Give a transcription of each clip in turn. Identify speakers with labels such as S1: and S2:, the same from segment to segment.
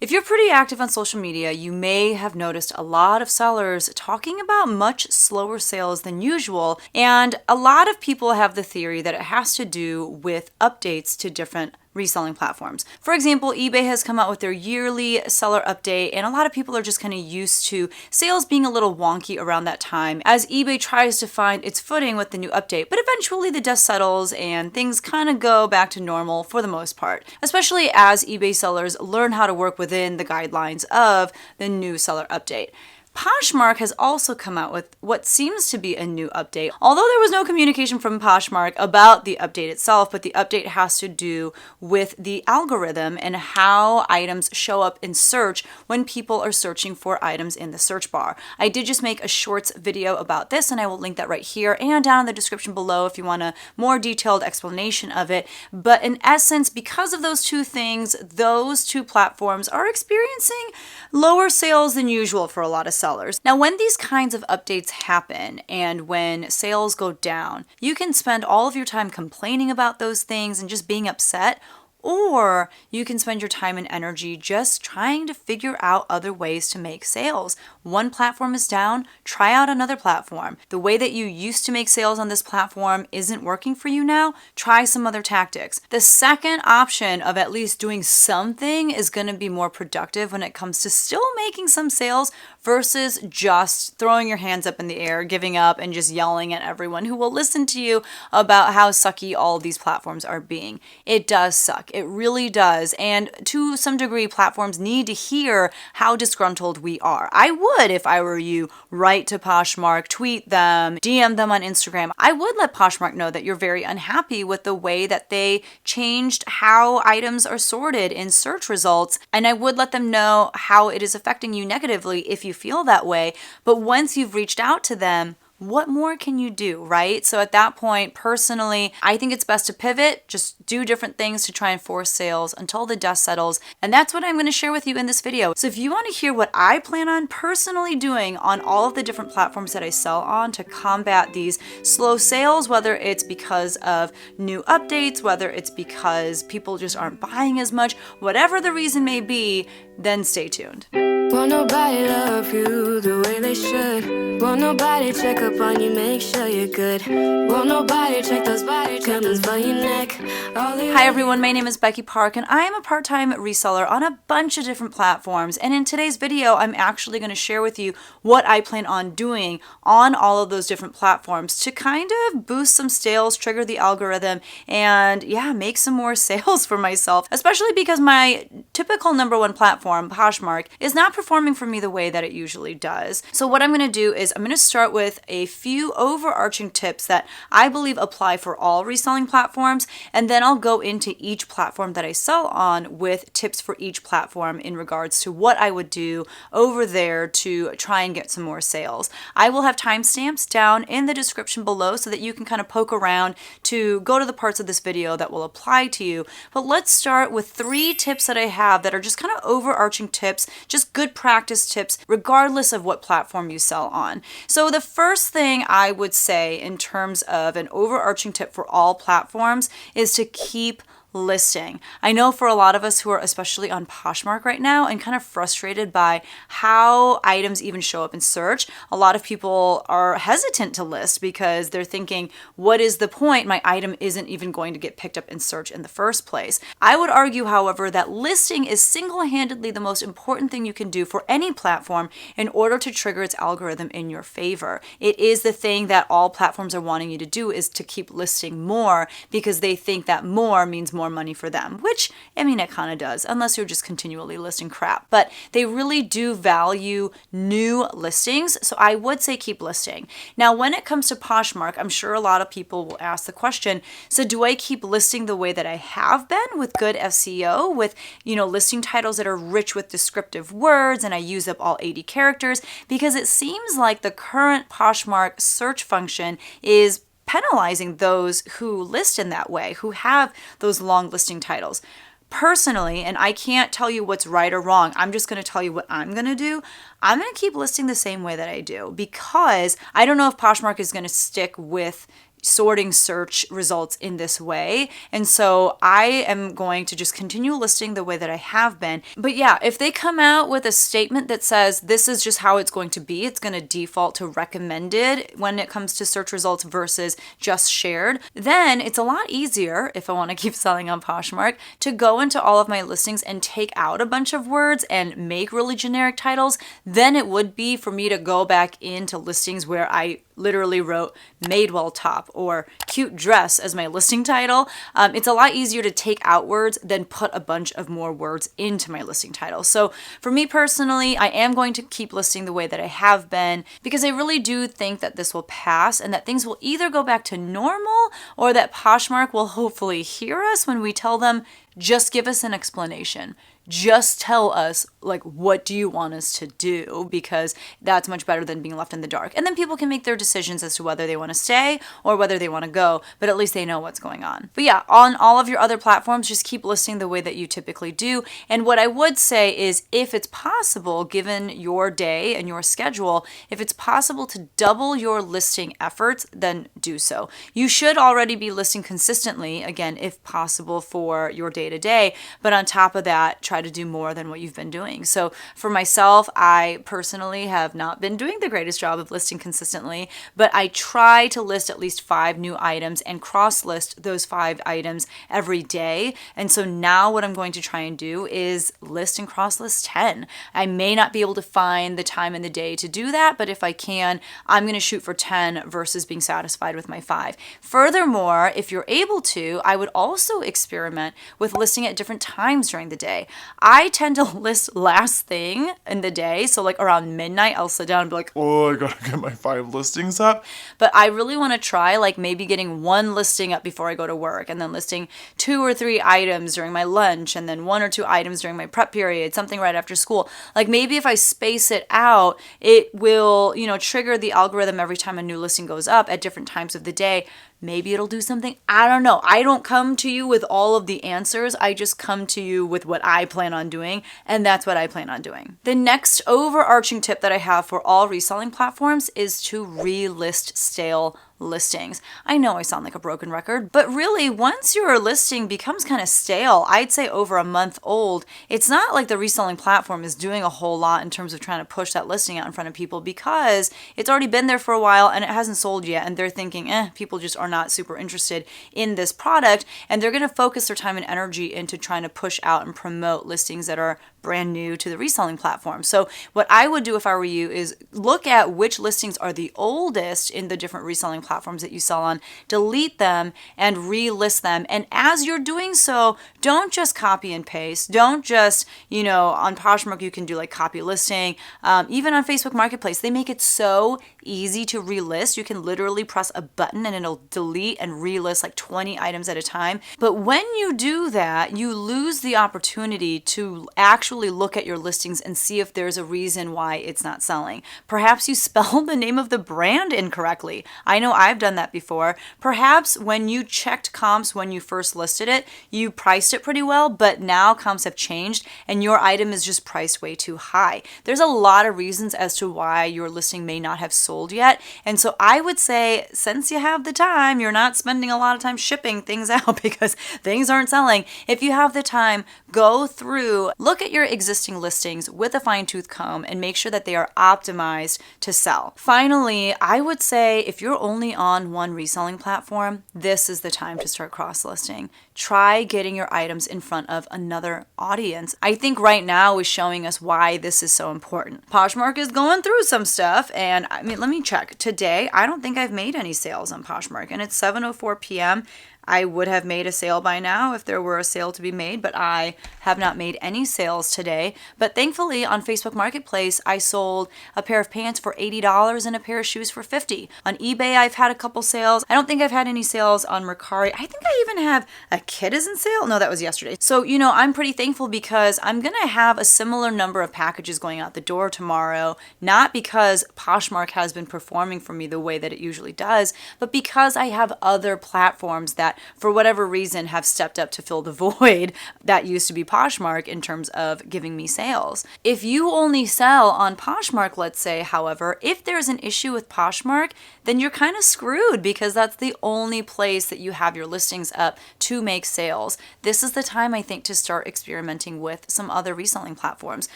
S1: If you're pretty active on social media, you may have noticed a lot of sellers talking about much slower sales than usual, and a lot of people have the theory that it has to do with updates to different reselling platforms. For example, eBay has come out with their yearly seller update, and a lot of people are just kind of used to sales being a little wonky around that time as eBay tries to find its footing with the new update. But eventually the dust settles and things kind of go back to normal for the most part, especially as eBay sellers learn how to work within the guidelines of the new seller update. Poshmark has also come out with what seems to be a new update, although there was no communication from Poshmark about the update itself, but the update has to do with the algorithm and how items show up in search when people are searching for items in the search bar. I did just make a shorts video about this, and I will link that right here and down in the description below if you want a more detailed explanation of it. But in essence, because of those two things, those two platforms are experiencing lower sales than usual for a lot of sellers. Now, when these kinds of updates happen and when sales go down, you can spend all of your time complaining about those things and just being upset, or you can spend your time and energy just trying to figure out other ways to make sales. One platform is down, try out another platform. The way that you used to make sales on this platform isn't working for you now, try some other tactics. The second option of at least doing something is going to be more productive when it comes to still making some sales versus just throwing your hands up in the air, giving up, and just yelling at everyone who will listen to you about how sucky all of these platforms are being. It does suck. It really does. And to some degree, platforms need to hear how disgruntled we are. I would, if I were you, write to Poshmark, tweet them, DM them on Instagram. I would let Poshmark know that you're very unhappy with the way that they changed how items are sorted in search results. And I would let them know how it is affecting you negatively if you feel that way. But once you've reached out to them, what more can you do, right? So at that point, personally, I think it's best to pivot, just do different things to try and force sales until the dust settles. And that's what I'm going to share with you in this video. So if you want to hear what I plan on personally doing on all of the different platforms that I sell on to combat these slow sales, whether it's because of new updates, whether it's because people just aren't buying as much, whatever the reason may be, then stay tuned.
S2: Won't nobody love you the way they should. Won't nobody check up on you, make sure you're good. Won't nobody check those body tremors for your neck.
S1: Hi everyone, my name is Becky Park and I am a part-time reseller on a bunch of different platforms. And in today's video, I'm actually going to share with you what I plan on doing on all of those different platforms to kind of boost some sales, trigger the algorithm, and yeah, make some more sales for myself, especially because my typical number one platform, Poshmark, is not performing for me the way that it usually does. So what I'm going to do is I'm going to start with a few overarching tips that I believe apply for all reselling platforms, and then I'll go into each platform that I sell on with tips for each platform in regards to what I would do over there to try and get some more sales. I will have timestamps down in the description below so that you can kind of poke around to go to the parts of this video that will apply to you. But let's start with 3 tips that I have that are just kind of overarching tips, just good practice tips, regardless of what platform you sell on. So the first thing I would say in terms of an overarching tip for all platforms is to keep listing. I know for a lot of us who are especially on Poshmark right now and kind of frustrated by how items even show up in search, a lot of people are hesitant to list because they're thinking, what is the point? My item isn't even going to get picked up in search in the first place. I would argue, however, that listing is single-handedly the most important thing you can do for any platform in order to trigger its algorithm in your favor. It is the thing that all platforms are wanting you to do, is to keep listing more because they think that more means more money for them, which, I mean, it kind of does, unless you're just continually listing crap. But they really do value new listings, so I would say keep listing. Now, when it comes to Poshmark, I'm sure a lot of people will ask the question, so do I keep listing the way that I have been with good SEO, with, listing titles that are rich with descriptive words, and I use up all 80 characters? Because it seems like the current Poshmark search function is penalizing those who list in that way, who have those long listing titles. Personally, and I can't tell you what's right or wrong, I'm just going to tell you what I'm going to do. I'm going to keep listing the same way that I do because I don't know if Poshmark is going to stick with sorting search results in this way. And so I am going to just continue listing the way that I have been. But yeah, if they come out with a statement that says this is just how it's going to be, it's going to default to recommended when it comes to search results versus just shared, then it's a lot easier, if I want to keep selling on Poshmark, to go into all of my listings and take out a bunch of words and make really generic titles than it would be for me to go back into listings where I literally wrote Madewell top or cute dress as my listing title. It's a lot easier to take out words than put a bunch of more words into my listing title. So for me personally, I am going to keep listing the way that I have been because I really do think that this will pass and that things will either go back to normal or that Poshmark will hopefully hear us when we tell them, just give us an explanation. Just tell us, like, what do you want us to do? Because that's much better than being left in the dark. And then people can make their decisions as to whether they want to stay or whether they want to go, but at least they know what's going on. But yeah, on all of your other platforms, just keep listing the way that you typically do. And what I would say is if it's possible, given your day and your schedule, if it's possible to double your listing efforts, then do so. You should already be listing consistently, again, if possible for your day-to-day, but on top of that, try to do more than what you've been doing. So for myself, I personally have not been doing the greatest job of listing consistently, but I try to list at least 5 new items and cross-list those 5 items every day. And so now what I'm going to try and do is list and cross-list 10. I may not be able to find the time in the day to do that, but if I can, I'm going to shoot for 10 versus being satisfied with my 5. Furthermore, if you're able to, I would also experiment with listing at different times during the day. I tend to list last thing in the day. So like around midnight, I'll sit down and be like, oh, I gotta get my 5 listings up. But I really want to try like maybe getting 1 listing up before I go to work and then listing 2 or 3 items during my lunch and then 1 or 2 items during my prep period, something right after school. Like maybe if I space it out, it will, trigger the algorithm every time a new listing goes up at different times of the day. Maybe it'll do something. I don't know. I don't come to you with all of the answers. I just come to you with what I plan on doing, and that's what I plan on doing. The next overarching tip that I have for all reselling platforms is to relist stale listings. I know I sound like a broken record, but really once your listing becomes kind of stale, I'd say over a month old, it's not like the reselling platform is doing a whole lot in terms of trying to push that listing out in front of people because it's already been there for a while and it hasn't sold yet and they're thinking, people just are not super interested in this product and they're going to focus their time and energy into trying to push out and promote listings that are brand new to the reselling platform. So what I would do if I were you is look at which listings are the oldest in the different reselling platforms that you sell on, delete them and relist them. And as you're doing so, don't just copy and paste. Don't just, on Poshmark, you can do like copy listing. Even on Facebook Marketplace, they make it so easy to relist. You can literally press a button and it'll delete and relist like 20 items at a time. But when you do that, you lose the opportunity to actually look at your listings and see if there's a reason why it's not selling. Perhaps you spelled the name of the brand incorrectly. I know I've done that before. Perhaps when you checked comps when you first listed it, you priced it pretty well, but now comps have changed and your item is just priced way too high. There's a lot of reasons as to why your listing may not have sold yet. And so I would say, since you have the time, you're not spending a lot of time shipping things out because things aren't selling. If you have the time, go through, look at your existing listings with a fine-tooth comb and make sure that they are optimized to sell. Finally, I would say if you're only on one reselling platform, this is the time to start cross-listing. Try getting your items in front of another audience. I think right now is showing us why this is so important. Poshmark is going through some stuff, and let me check. Today, I don't think I've made any sales on Poshmark, and it's 7:04 p.m. I would have made a sale by now if there were a sale to be made, but I have not made any sales today. But thankfully on Facebook Marketplace, I sold a pair of pants for $80 and a pair of shoes for $50. On eBay, I've had a couple sales. I don't think I've had any sales on Mercari. I think I even have a Kidizen sale? No, that was yesterday. So, I'm pretty thankful because I'm going to have a similar number of packages going out the door tomorrow, not because Poshmark has been performing for me the way that it usually does, but because I have other platforms that, for whatever reason, have stepped up to fill the void that used to be Poshmark in terms of giving me sales. If you only sell on Poshmark, let's say, however, if there's an issue with Poshmark, then you're kind of screwed because that's the only place that you have your listings up to make sales. This is the time, I think, to start experimenting with some other reselling platforms.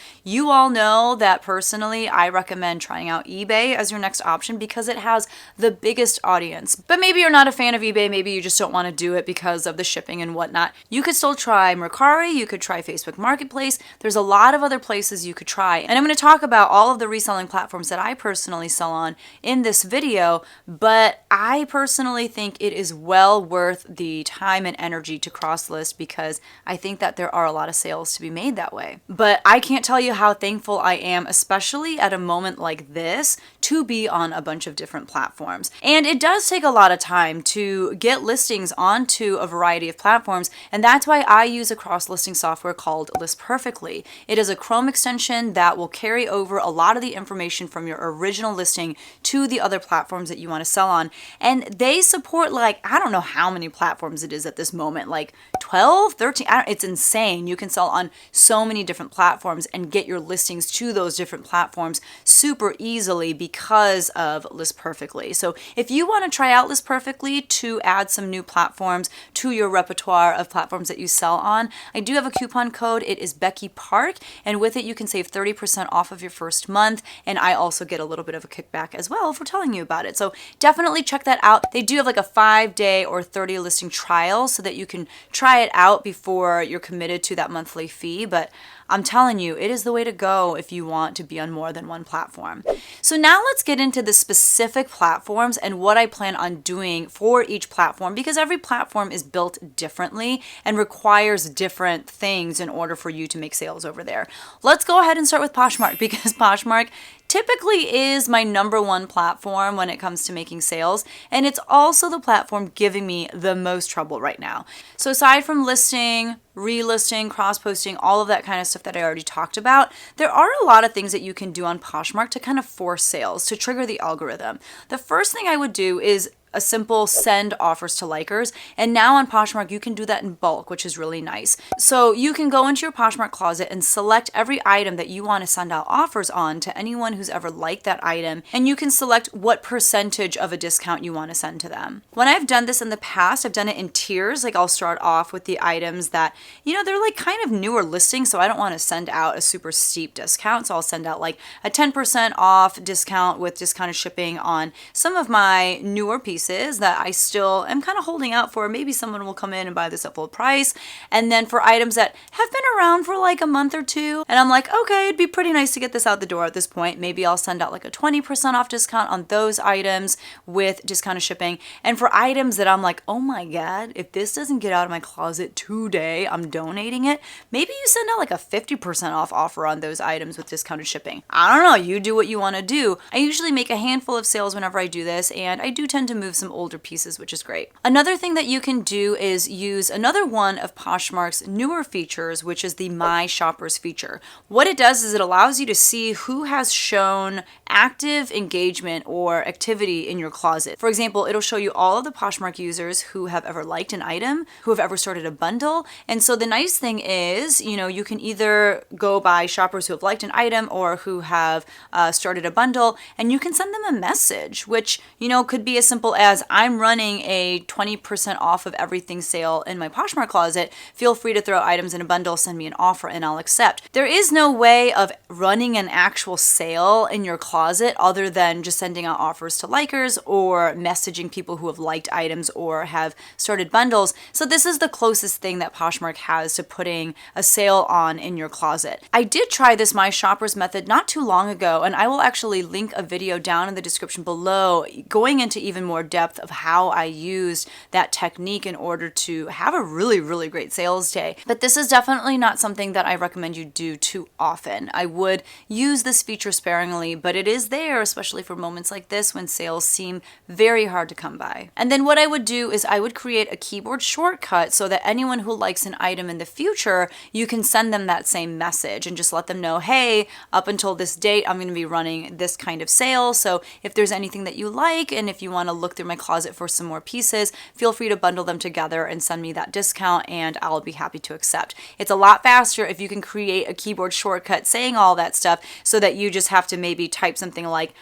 S1: You all know that personally, I recommend trying out eBay as your next option because it has the biggest audience. But maybe you're not a fan of eBay, maybe you just don't want to do it because of the shipping and whatnot. You could still try Mercari, you could try Facebook Marketplace. There's a lot of other places you could try. And I'm going to talk about all of the reselling platforms that I personally sell on in this video, but I personally think it is well worth the time and energy to cross-list because I think that there are a lot of sales to be made that way. But I can't tell you how thankful I am, especially at a moment like this, to be on a bunch of different platforms. And it does take a lot of time to get listings onto a variety of platforms, and that's why I use a cross-listing software called List Perfectly. It is a Chrome extension that will carry over a lot of the information from your original listing to the other platforms that you want to sell on. And they support, like, I don't know how many platforms it is at this moment, like 12, 13, it's insane. You can sell on so many different platforms and get your listings to those different platforms super easily because of List Perfectly. So if you want to try out List Perfectly to add some new platforms to your repertoire of platforms that you sell on, I do have a coupon code. It is Becky Park, and with it you can save 30% off of your first month, and I also get a little bit of a kickback as well for telling you about it. So definitely check that out. They do have like a 5-day or 30 listing trial so that you can try it out before you're committed to that monthly fee, but I'm telling you, it is the way to go if you want to be on more than one platform. So now let's get into the specific platforms and what I plan on doing for each platform, because every platform is built differently and requires different things in order for you to make sales over there. Let's go ahead and start with Poshmark because Poshmark typically is my number one platform when it comes to making sales, and it's also the platform giving me the most trouble right now. So aside from listing, relisting, cross-posting, all of that kind of stuff that I already talked about, there are a lot of things that you can do on Poshmark to kind of force sales, to trigger the algorithm. The first thing I would do is a simple send offers to likers, and now on Poshmark you can do that in bulk, which is really nice. So you can go into your Poshmark closet and select every item that you want to send out offers on to anyone who's ever liked that item, and you can select what percentage of a discount you want to send to them. When I've done this in the past, I've done it in tiers. Like I'll start off with the items that, they're like kind of newer listings, so I don't want to send out a super steep discount, so I'll send out like a 10% off discount with discounted shipping on some of my newer pieces that I still am kind of holding out for. Maybe someone will come in and buy this at full price. And then for items that have been around for like a month or two, and I'm like, okay, it'd be pretty nice to get this out the door at this point. Maybe I'll send out like a 20% off discount on those items with discounted shipping. And for items that I'm like, oh my God, if this doesn't get out of my closet today, I'm donating it. Maybe you send out like a 50% off offer on those items with discounted shipping. I don't know, you do what you want to do. I usually make a handful of sales whenever I do this, and I do tend to move some older pieces, which is great. Another thing that you can do is use another one of Poshmark's newer features, which is the My Shoppers feature. What it does is it allows you to see who has shown active engagement or activity in your closet. For example, it'll show you all of the Poshmark users who have ever liked an item, who have ever started a bundle. And so the nice thing is, you can either go by shoppers who have liked an item or who have started a bundle, and you can send them a message, which, could be as simple as, I'm running a 20% off of everything sale in my Poshmark closet. Feel free to throw items in a bundle, send me an offer, and I'll accept. There is no way of running an actual sale in your closet other than just sending out offers to likers or messaging people who have liked items or have started bundles. So this is the closest thing that Poshmark has to putting a sale on in your closet. I did try this My Shoppers method not too long ago, and I will actually link a video down in the description below going into even more depth of how I used that technique in order to have a really, really great sales day. But this is definitely not something that I recommend you do too often. I would use this feature sparingly, but it is there, especially for moments like this when sales seem very hard to come by. And then what I would do is I would create a keyboard shortcut so that anyone who likes an item in the future, you can send them that same message and just let them know, hey, up until this date, I'm going to be running this kind of sale. So if there's anything that you like, and if you want to look through my closet for some more pieces, feel free to bundle them together and send me that discount, and I'll be happy to accept. It's a lot faster if you can create a keyboard shortcut saying all that stuff so that you just have to maybe type something like,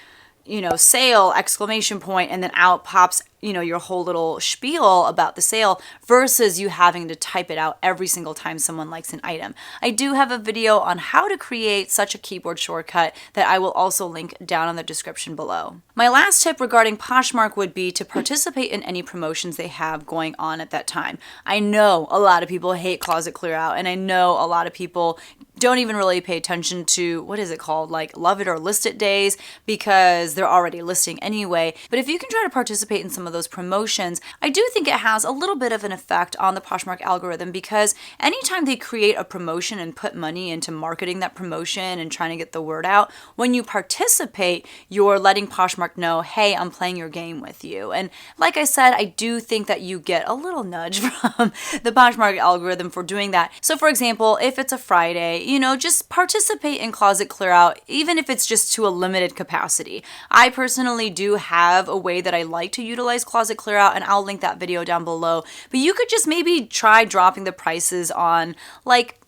S1: sale, exclamation point, and then out pops, your whole little spiel about the sale versus you having to type it out every single time someone likes an item. I do have a video on how to create such a keyboard shortcut that I will also link down in the description below. My last tip regarding Poshmark would be to participate in any promotions they have going on at that time. I know a lot of people hate closet clear out, and I know a lot of people don't even really pay attention to, what is it called, like love it or list it days, because they're already listing anyway. But if you can try to participate in some of those promotions, I do think it has a little bit of an effect on the Poshmark algorithm, because anytime they create a promotion and put money into marketing that promotion and trying to get the word out, when you participate, you're letting Poshmark know, hey, I'm playing your game with you. And like I said, I do think that you get a little nudge from the Poshmark algorithm for doing that. So for example, if it's a Friday, just participate in closet clear out, even if it's just to a limited capacity. I personally do have a way that I like to utilize closet clear out, and I'll link that video down below. But you could just maybe try dropping the prices on like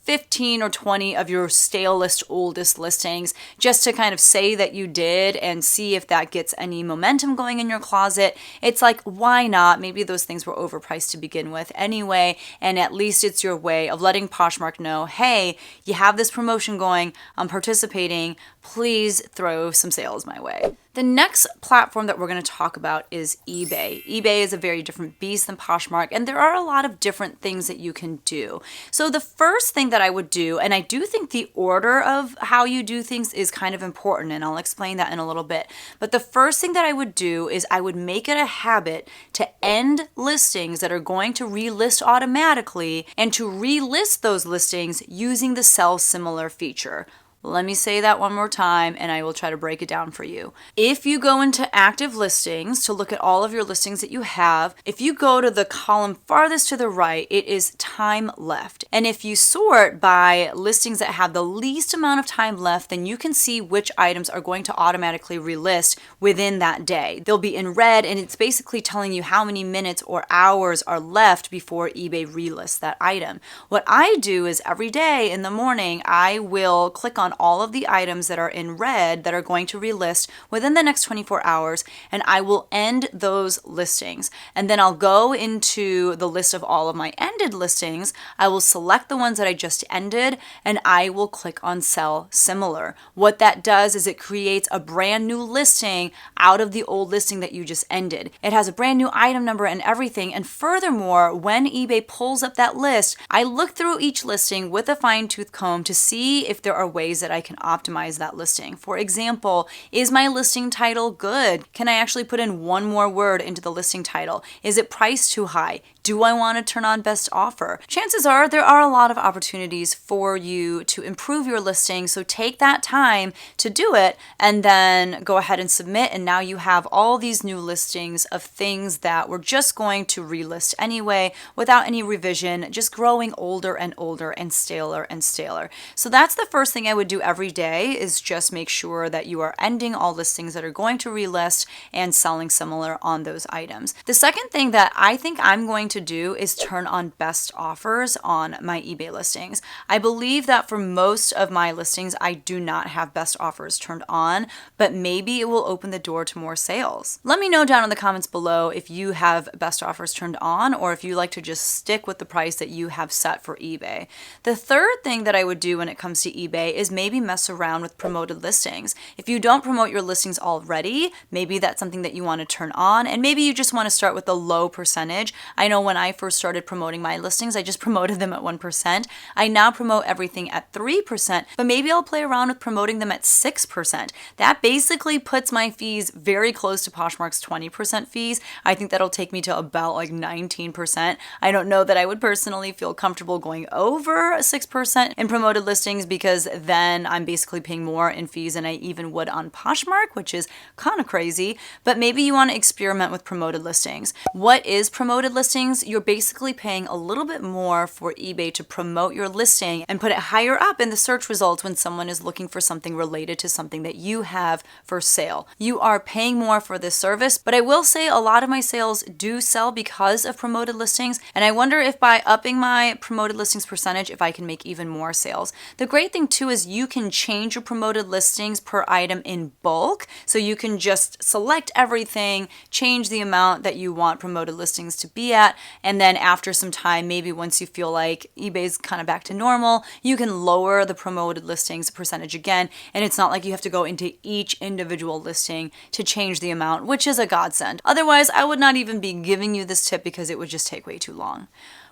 S1: 15 or 20 of your stalest, oldest listings, just to kind of say that you did and see if that gets any momentum going in your closet. It's like, why not? Maybe those things were overpriced to begin with anyway, and at least it's your way of letting Poshmark know, hey, you have this promotion going, I'm participating, please throw some sales my way. The next platform that we're going to talk about is eBay. eBay is a very different beast than Poshmark, and there are a lot of different things that you can do. So the first thing that I would do, and I do think the order of how you do things is kind of important, and I'll explain that in a little bit. But the first thing that I would do is I would make it a habit to end listings that are going to relist automatically and to relist those listings using the sell similar feature. Let me say that one more time and I will try to break it down for you. If you go into active listings to look at all of your listings that you have, if you go to the column farthest to the right, it is time left. And if you sort by listings that have the least amount of time left, then you can see which items are going to automatically relist within that day. They'll be in red, and it's basically telling you how many minutes or hours are left before eBay relists that item. What I do is every day in the morning, I will click on all of the items that are in red that are going to relist within the next 24 hours, and I will end those listings. And then I'll go into the list of all of my ended listings. I will select the ones that I just ended, and I will click on sell similar. What that does is it creates a brand new listing out of the old listing that you just ended. It has a brand new item number and everything. And furthermore, when eBay pulls up that list, I look through each listing with a fine-tooth comb to see if there are ways that I can optimize that listing. For example, is my listing title good? Can I actually put in one more word into the listing title? Is it priced too high? Do I want to turn on best offer? Chances are there are a lot of opportunities for you to improve your listing, so take that time to do it and then go ahead and submit, and now you have all these new listings of things that were just going to relist anyway without any revision, just growing older and older and staler and staler. So that's the first thing I would do every day, is just make sure that you are ending all listings that are going to relist and selling similar on those items. The second thing that I think I'm going to do is turn on best offers on my eBay listings. I believe that for most of my listings, I do not have best offers turned on, but maybe it will open the door to more sales. Let me know down in the comments below if you have best offers turned on, or if you like to just stick with the price that you have set for eBay. The third thing that I would do when it comes to eBay is maybe mess around with promoted listings. If you don't promote your listings already, maybe that's something that you want to turn on, and maybe you just want to start with a low percentage. I know when I first started promoting my listings, I just promoted them at 1%. I now promote everything at 3%, but maybe I'll play around with promoting them at 6%. That basically puts my fees very close to Poshmark's 20% fees. I think that'll take me to about like 19%. I don't know that I would personally feel comfortable going over 6% in promoted listings, because then I'm basically paying more in fees than I even would on Poshmark, which is kind of crazy. But maybe you want to experiment with promoted listings. What is promoted listings? You're basically paying a little bit more for eBay to promote your listing and put it higher up in the search results when someone is looking for something related to something that you have for sale. You are paying more for this service, but I will say a lot of my sales do sell because of promoted listings, and I wonder if by upping my promoted listings percentage, if I can make even more sales. The great thing too is you can change your promoted listings per item in bulk, so you can just select everything, change the amount that you want promoted listings to be at, and then after some time, maybe once you feel like eBay's kind of back to normal, you can lower the promoted listings percentage again, and it's not like you have to go into each individual listing to change the amount, which is a godsend. Otherwise, I would not even be giving you this tip because it would just take way too long.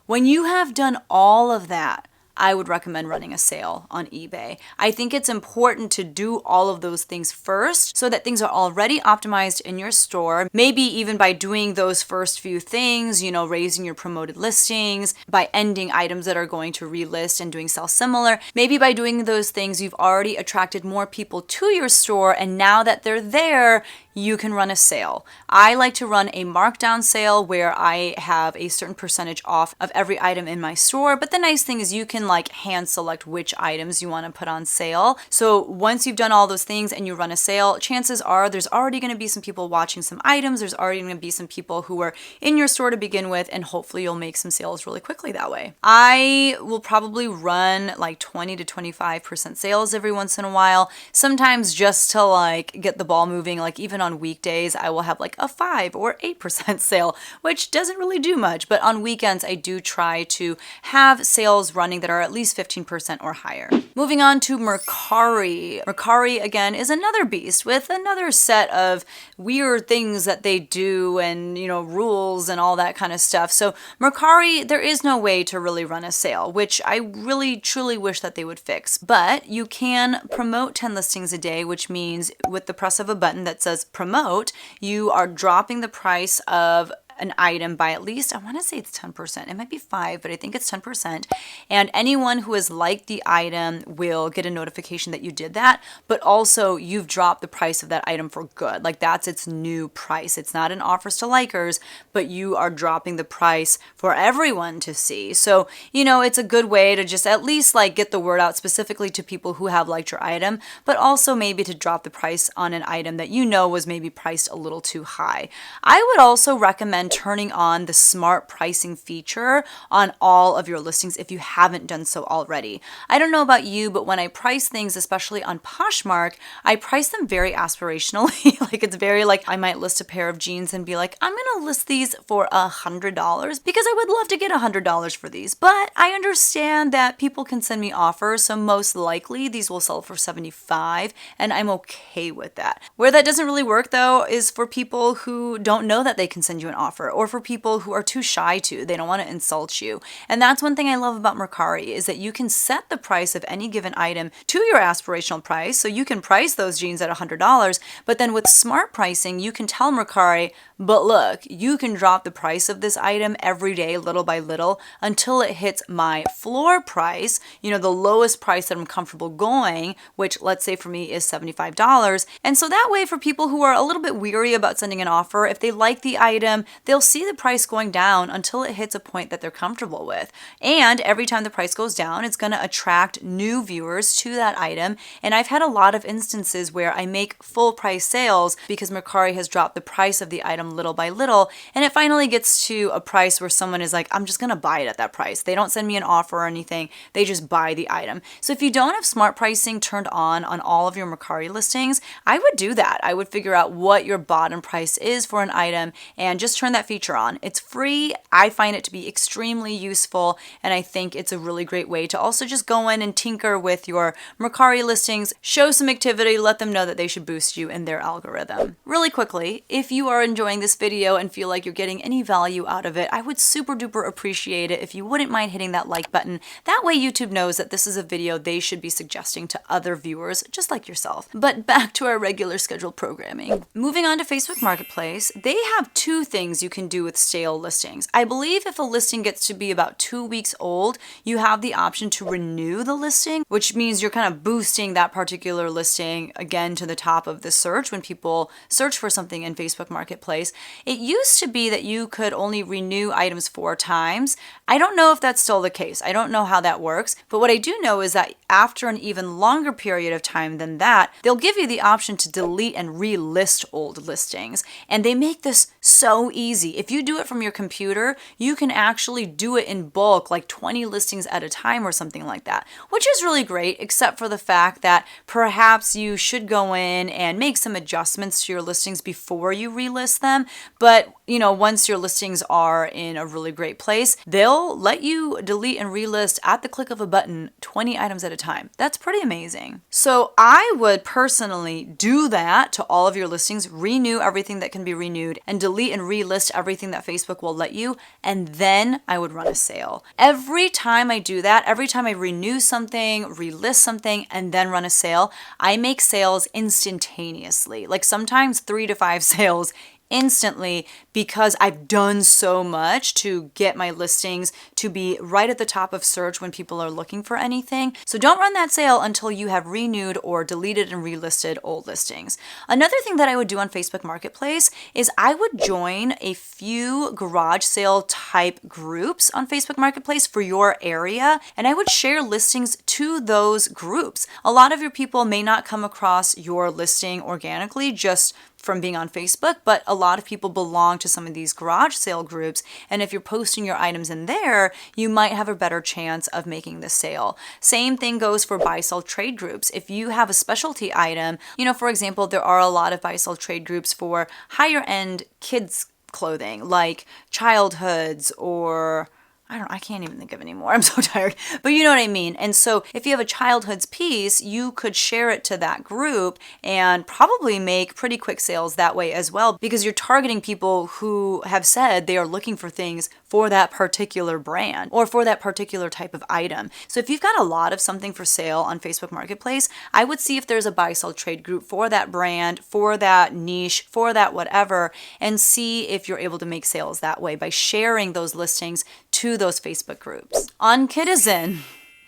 S1: When you have done all of that, I would recommend running a sale on eBay. I think it's important to do all of those things first so that things are already optimized in your store. Maybe even by doing those first few things, raising your promoted listings, by ending items that are going to relist and doing sell similar. Maybe by doing those things, you've already attracted more people to your store, and now that they're there, you can run a sale. I like to run a markdown sale where I have a certain percentage off of every item in my store. But the nice thing is you can hand select which items you want to put on sale. So once you've done all those things and you run a sale, chances are there's already going to be some people watching some items. There's already going to be some people who are in your store to begin with, and hopefully you'll make some sales really quickly that way. I will probably run 20 to 25% sales every once in a while. Sometimes just to get the ball moving, even on weekdays, I will have a 5 or 8% sale, which doesn't really do much. But on weekends, I do try to have sales running that are at least 15% or higher. Moving on to Mercari. Mercari, again, is another beast with another set of weird things that they do and, rules and all that kind of stuff. So Mercari, there is no way to really run a sale, which I really, truly wish that they would fix. But you can promote 10 listings a day, which means with the press of a button that says promote, you are dropping the price of an item by at least, I want to say it's 10%. It might be 5, but I think it's 10%. And anyone who has liked the item will get a notification that you did that, but also you've dropped the price of that item for good. That's its new price. It's not an offers to likers, but you are dropping the price for everyone to see. So, it's a good way to just at least get the word out specifically to people who have liked your item, but also maybe to drop the price on an item that was maybe priced a little too high. I would also recommend turning on the smart pricing feature on all of your listings if you haven't done so already. I don't know about you, but when I price things, especially on Poshmark, I price them very aspirationally. It's very I might list a pair of jeans and be I'm going to list these for $100 because I would love to get $100 for these. But I understand that people can send me offers, so most likely these will sell for $75, and I'm okay with that. Where that doesn't really work though is for people who don't know that they can send you an offer, or for people who are too shy to. They don't want to insult you. And that's one thing I love about Mercari is that you can set the price of any given item to your aspirational price. So you can price those jeans at $100, but then with smart pricing, you can tell Mercari, but look, you can drop the price of this item every day, little by little, until it hits my floor price, the lowest price that I'm comfortable going, which let's say for me is $75. And so that way for people who are a little bit weary about sending an offer, if they like the item, they'll see the price going down until it hits a point that they're comfortable with. And every time the price goes down, it's going to attract new viewers to that item. And I've had a lot of instances where I make full price sales because Mercari has dropped the price of the item little by little, and it finally gets to a price where someone is I'm just going to buy it at that price. They don't send me an offer or anything. They just buy the item. So if you don't have smart pricing turned on all of your Mercari listings, I would do that. I would figure out what your bottom price is for an item and just turn that feature on. It's free. I find it to be extremely useful, and I think it's a really great way to also just go in and tinker with your Mercari listings, show some activity, let them know that they should boost you in their algorithm. Really quickly, if you are enjoying this video and feel like you're getting any value out of it, I would super duper appreciate it if you wouldn't mind hitting that like button. That way YouTube knows that this is a video they should be suggesting to other viewers just like yourself. But back to our regular scheduled programming. Moving on to Facebook Marketplace, they have two things you can do with stale listings. I believe if a listing gets to be about 2 weeks old, you have the option to renew the listing, which means you're kind of boosting that particular listing again to the top of the search when people search for something in Facebook Marketplace. It used to be that you could only renew items 4 times. I don't know if that's still the case. I don't know how that works, but what I do know is that after an even longer period of time than that, they'll give you the option to delete and relist old listings. And they make this so easy. If you do it from your computer, you can actually do it in bulk, like 20 listings at a time or something like that, which is really great, except for the fact that perhaps you should go in and make some adjustments to your listings before you relist them. But once your listings are in a really great place, they'll let you delete and relist at the click of a button 20 items at a time. That's pretty amazing. So I would personally do that to all of your listings, renew everything that can be renewed, and delete and relist everything that Facebook will let you, and then I would run a sale. Every time I do that, every time I renew something, relist something, and then run a sale, I make sales instantaneously. Like sometimes 3 to 5 sales instantly, because I've done so much to get my listings to be right at the top of search when people are looking for anything. So don't run that sale until you have renewed or deleted and relisted old listings. Another thing that I would do on Facebook Marketplace is I would join a few garage sale type groups on Facebook Marketplace for your area, and I would share listings to those groups. A lot of your people may not come across your listing organically just from being on Facebook, but a lot of people belong to some of these garage sale groups, and if you're posting your items in there, you might have a better chance of making the sale. Same thing goes for buy sell trade groups. If you have a specialty item, for example, there are a lot of buy sell trade groups for higher end kids clothing like childhoods or I can't even think of any more. I'm so tired. But you know what I mean. And so if you have a childhood's piece, you could share it to that group and probably make pretty quick sales that way as well, because you're targeting people who have said they are looking for things for that particular brand or for that particular type of item. So if you've got a lot of something for sale on Facebook Marketplace, I would see if there's a buy sell trade group for that brand, for that niche, for that whatever, and see if you're able to make sales that way by sharing those listings to those Facebook groups. On Kidizen,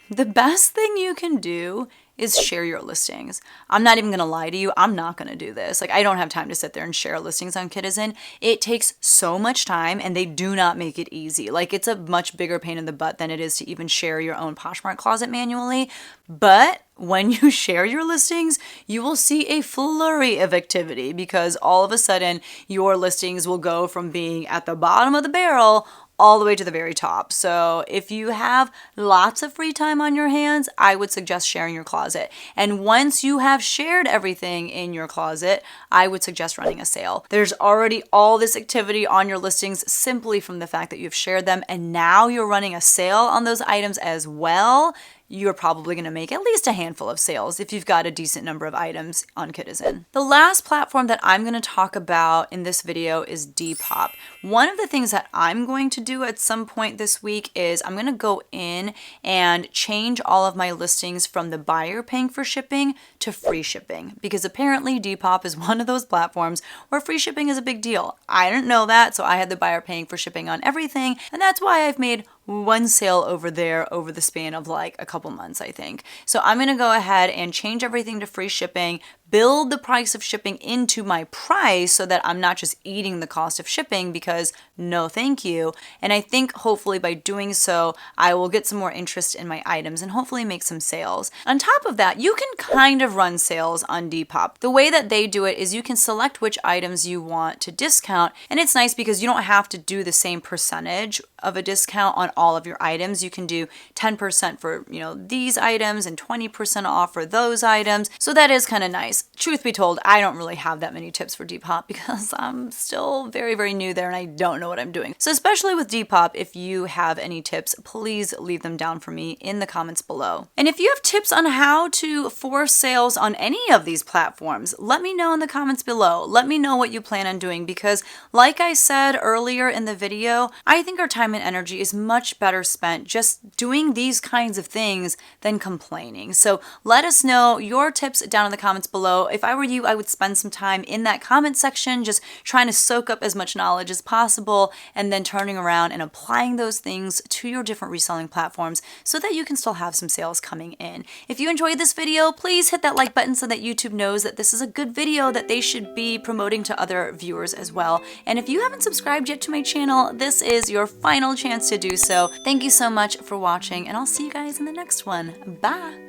S1: the best thing you can do is share your listings. I'm not even gonna lie to you, I'm not gonna do this. I don't have time to sit there and share listings on Kidizen. It takes so much time and they do not make it easy. It's a much bigger pain in the butt than it is to even share your own Poshmark closet manually. But when you share your listings, you will see a flurry of activity because all of a sudden your listings will go from being at the bottom of the barrel all the way to the very top. So if you have lots of free time on your hands, I would suggest sharing your closet. And once you have shared everything in your closet, I would suggest running a sale. There's already all this activity on your listings simply from the fact that you've shared them, and now you're running a sale on those items as well. You're probably going to make at least a handful of sales if you've got a decent number of items on Kidizen. The last platform that I'm going to talk about in this video is Depop. One of the things that I'm going to do at some point this week is I'm going to go in and change all of my listings from the buyer paying for shipping to free shipping, because apparently Depop is one of those platforms where free shipping is a big deal. I didn't know that, so I had the buyer paying for shipping on everything, and that's why I've made one sale over there over the span of a couple months, I think. So I'm going to go ahead and change everything to free shipping, build the price of shipping into my price so that I'm not just eating the cost of shipping, because no thank you. And I think hopefully by doing so, I will get some more interest in my items and hopefully make some sales. On top of that, you can kind of run sales on Depop. The way that they do it is you can select which items you want to discount, and it's nice because you don't have to do the same percentage of a discount on all of your items. You can do 10% for, these items and 20% off for those items. So that is kind of nice. anyways, truth be told, I don't really have that many tips for Depop because I'm still very, very new there and I don't know what I'm doing. So especially with Depop, if you have any tips, please leave them down for me in the comments below. And if you have tips on how to force sales on any of these platforms, let me know in the comments below. Let me know what you plan on doing because like I said earlier in the video, I think our time and energy is much better spent just doing these kinds of things than complaining. So let us know your tips down in the comments below. If I were you, I would spend some time in that comment section just trying to soak up as much knowledge as possible and then turning around and applying those things to your different reselling platforms so that you can still have some sales coming in. If you enjoyed this video, please hit that like button so that YouTube knows that this is a good video that they should be promoting to other viewers as well. And if you haven't subscribed yet to my channel, this is your final chance to do so. Thank you so much for watching and I'll see you guys in the next one. Bye!